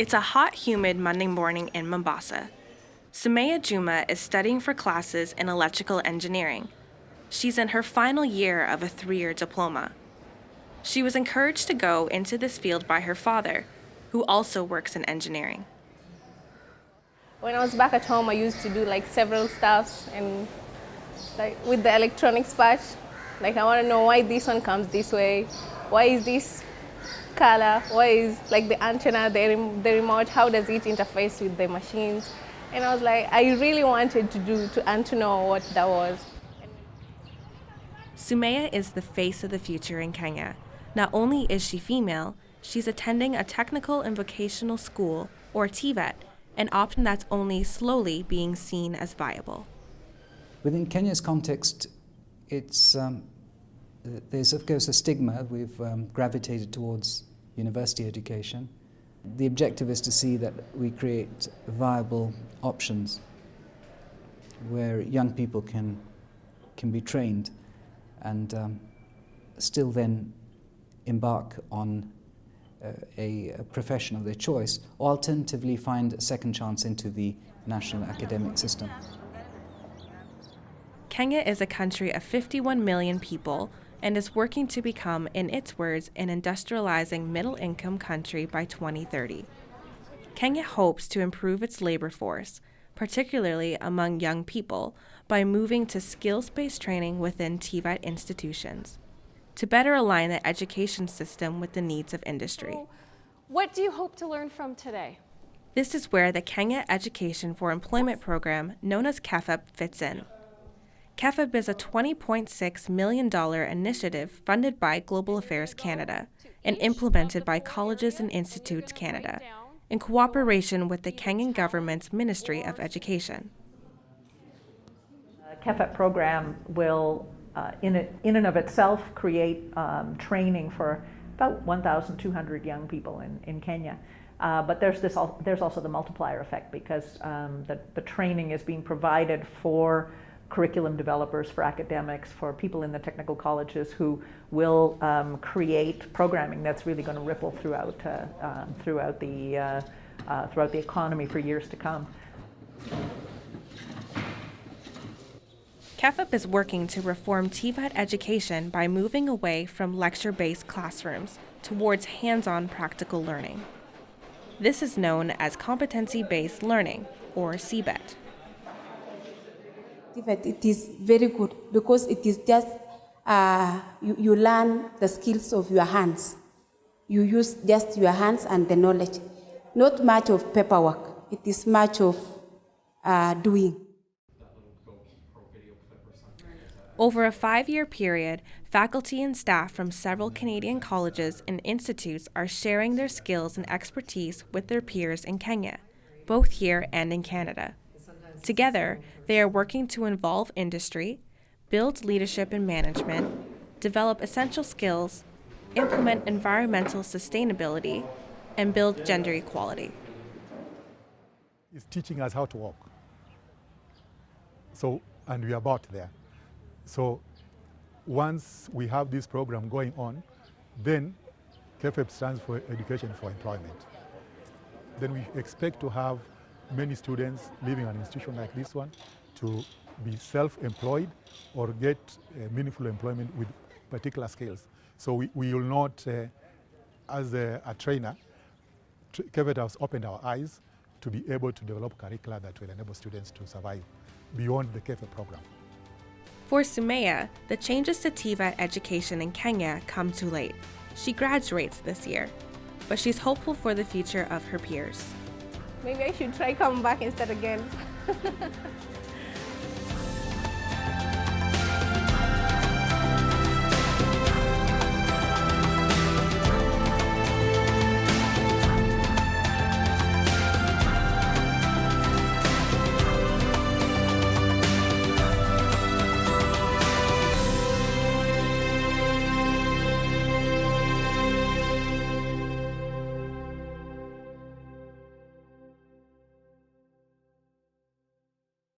It's a hot, humid Monday morning in Mombasa. Sumaya Juma is studying for classes in electrical engineering. She's in her final year of a 3-year diploma. She was encouraged to go into this field by her father, who also works in engineering. When I was back at home, I used to do like several stuffs and like with the electronics part. Like I want to know why this one comes this way, why is this color, why is like the antenna, the remote, how does it interface with the machines? And I was like, I really wanted to know what that was. Sumaya is the face of the future in Kenya. Not only is she female, she's attending a technical and vocational school, or TVET, an option that's only slowly being seen as viable. Within Kenya's context, there's of course a stigma. We've gravitated towards university education. The objective is to see that we create viable options where young people can be trained and still then embark on a profession of their choice, or alternatively find a second chance into the national academic system. Kenya is a country of 51 million people and is working to become, in its words, an industrializing middle-income country by 2030. Kenya hopes to improve its labor force, particularly among young people, by moving to skills-based training within TVET institutions, to better align the education system with the needs of industry. What do you hope to learn from today? This is where the Kenya Education for Employment program, known as KEFEP, fits in. KEFEP is a $20.6 million initiative funded by Global Affairs Canada and implemented by Colleges and Institutes Canada in cooperation with the Kenyan government's Ministry of Education. The KEFEP program will in and of itself create training for about 1,200 young people in Kenya. But there's also the multiplier effect, because the training is being provided for curriculum developers, for academics, for people in the technical colleges who will create programming that's really going to ripple throughout the economy for years to come. KEFEP is working to reform TVET education by moving away from lecture-based classrooms towards hands-on practical learning. This is known as competency-based learning, or CBET. It is very good because it is just you learn the skills of your hands. You use just your hands and the knowledge. Not much of paperwork. It is much of doing. Over a 5-year period, faculty and staff from several Canadian colleges and institutes are sharing their skills and expertise with their peers in Kenya, both here and in Canada. Together, they are working to involve industry, build leadership and management, develop essential skills, implement environmental sustainability, and build gender equality. It's teaching us how to walk. And we are about there. So once we have this program going on, then KEFEP stands for Education for Employment. Then we expect to have many students leaving an institution like this one to be self-employed or get meaningful employment with particular skills. So we will not, as a trainer, KEFEP has opened our eyes to be able to develop curricula that will enable students to survive beyond the KEFEP program. For Sumaya, the changes to TVET education in Kenya come too late. She graduates this year, but she's hopeful for the future of her peers. Maybe I should try come back instead again.